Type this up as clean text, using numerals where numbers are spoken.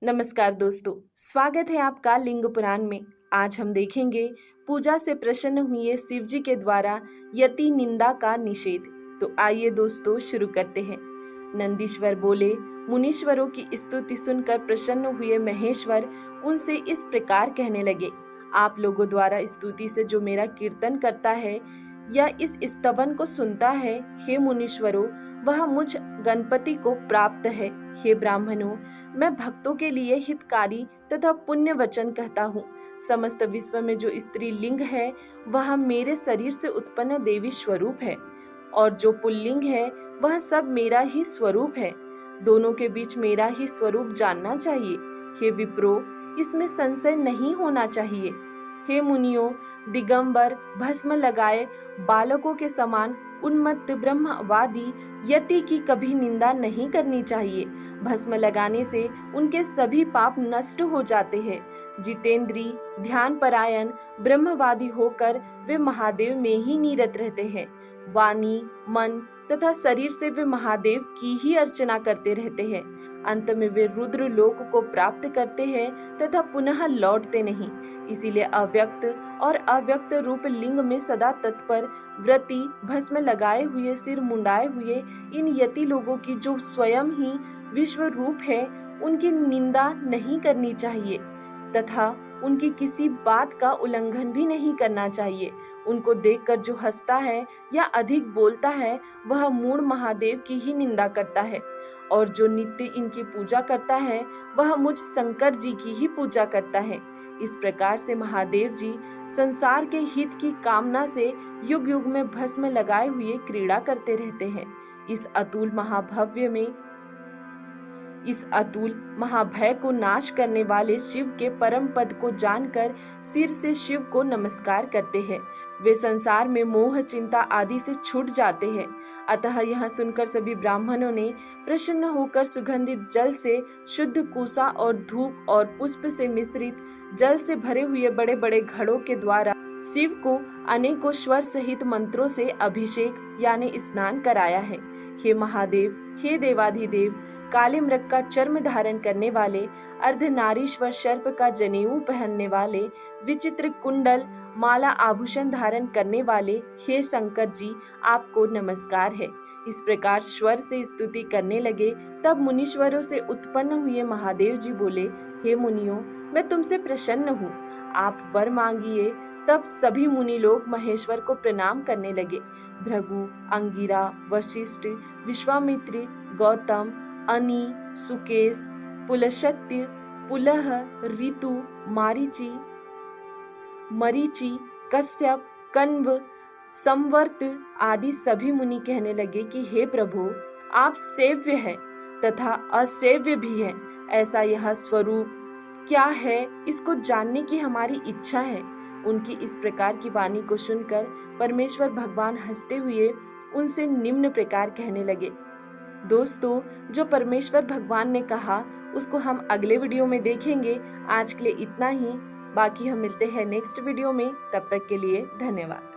नमस्कार दोस्तों, स्वागत है आपका लिंग पुराण में। आज हम देखेंगे पूजा से प्रसन्न हुए शिव जी के द्वारा यति निंदा का निषेध। तो आइए दोस्तों शुरू करते हैं। नंदीश्वर बोले, मुनीश्वरों की स्तुति सुनकर प्रसन्न हुए महेश्वर उनसे इस प्रकार कहने लगे, आप लोगों द्वारा स्तुति से जो मेरा कीर्तन करता है या इस स्तवन को सुनता है, हे मुनीश्वरों, वह मुझ गणपति को प्राप्त है। हे ब्राह्मणों, मैं भक्तों के लिए हितकारी तथा पुण्य वचन कहता हूँ। समस्त विश्व में जो स्त्री लिंग है वह मेरे शरीर से उत्पन्न देवी स्वरूप है, और जो पुल्लिंग है वह सब मेरा ही स्वरूप है। दोनों के बीच मेरा ही स्वरूप जानना चाहिए। हे विप्रो, इसमें संशय नहीं होना चाहिए। हे मुनियों, दिगंबर भस्म लगाए बालकों के समान उन्मत्त ब्रह्मवादी यति की कभी निंदा नहीं करनी चाहिए। भस्म लगाने से उनके सभी पाप नष्ट हो जाते हैं। जितेंद्री ध्यान परायण ब्रह्मवादी होकर वे महादेव में ही नीरत रहते हैं। वाणी, मन तथा शरीर से वे महादेव की ही अर्चना करते रहते हैं। अंत में वे रुद्र लोक को प्राप्त करते हैं तथा पुनः लौटते नहीं। इसीलिए अव्यक्त और अव्यक्त रूप लिंग में सदा तत्पर व्रती भस्म लगाए हुए सिर मुंडाए हुए इन यति लोगों की जो स्वयं ही विश्व रूप है, उनकी निंदा नहीं करनी चाहिए तथा उनकी किसी बात का उल्लंघन भी नहीं करना चाहिए। उनको देखकर जो हंसता है या अधिक बोलता है वह मूढ़ महादेव की ही निंदा करता है, और जो नित्य इनकी पूजा करता है वह मुझ शंकर जी की ही पूजा करता है। इस प्रकार से महादेव जी संसार के हित की कामना से युग युग में भस्म लगाए हुए क्रीड़ा करते रहते हैं। इस अतुल महाभय को नाश करने वाले शिव के परम पद को जानकर सिर से शिव को नमस्कार करते हैं। वे संसार में मोह चिंता आदि से छूट जाते हैं। अतः यह सुनकर सभी ब्राह्मणों ने प्रसन्न होकर सुगंधित जल से शुद्ध कुसा और धूप और पुष्प से मिश्रित जल से भरे हुए बड़े बड़े घड़ों के द्वारा शिव को अनेकों स्वर सहित मंत्रों से अभिषेक यानी स्नान कराया है। हे महादेव, हे देवाधिदेव, काले मृग का चर्म धारण करने वाले, अर्धनारीश्वर सर्प का जनेऊ पहनने वाले, विचित्र कुंडल माला आभूषण धारण करने वाले, हे शंकर जी, आपको नमस्कार है। इस प्रकार स्वर से स्तुति करने लगे। तब मुनीश्वरों से उत्पन्न हुए महादेव जी बोले, हे मुनियों, मैं तुमसे प्रसन्न हूँ, आप वर मांगिए। तब सभी मुनि लोग महेश्वर को प्रणाम करने लगे। भृगु, अंगिरा, वशिष्ठ, विश्वामित्र, गौतम, अनि, सुकेश, पुलशत्य, पुलह, ऋतु, मरीचि, कश्यप, कण्व, संवर्त आदि सभी मुनि कहने लगे कि हे प्रभु, आप सेव्य हैं तथा असेव्य भी हैं। ऐसा यह स्वरूप क्या है, इसको जानने की हमारी इच्छा है। उनकी इस प्रकार की वाणी को सुनकर परमेश्वर भगवान हंसते हुए उनसे निम्न प्रकार कहने लगे। दोस्तों, जो परमेश्वर भगवान ने कहा उसको हम अगले वीडियो में देखेंगे। आज के लिए इतना ही, बाकी हम मिलते हैं नेक्स्ट वीडियो में। तब तक के लिए धन्यवाद।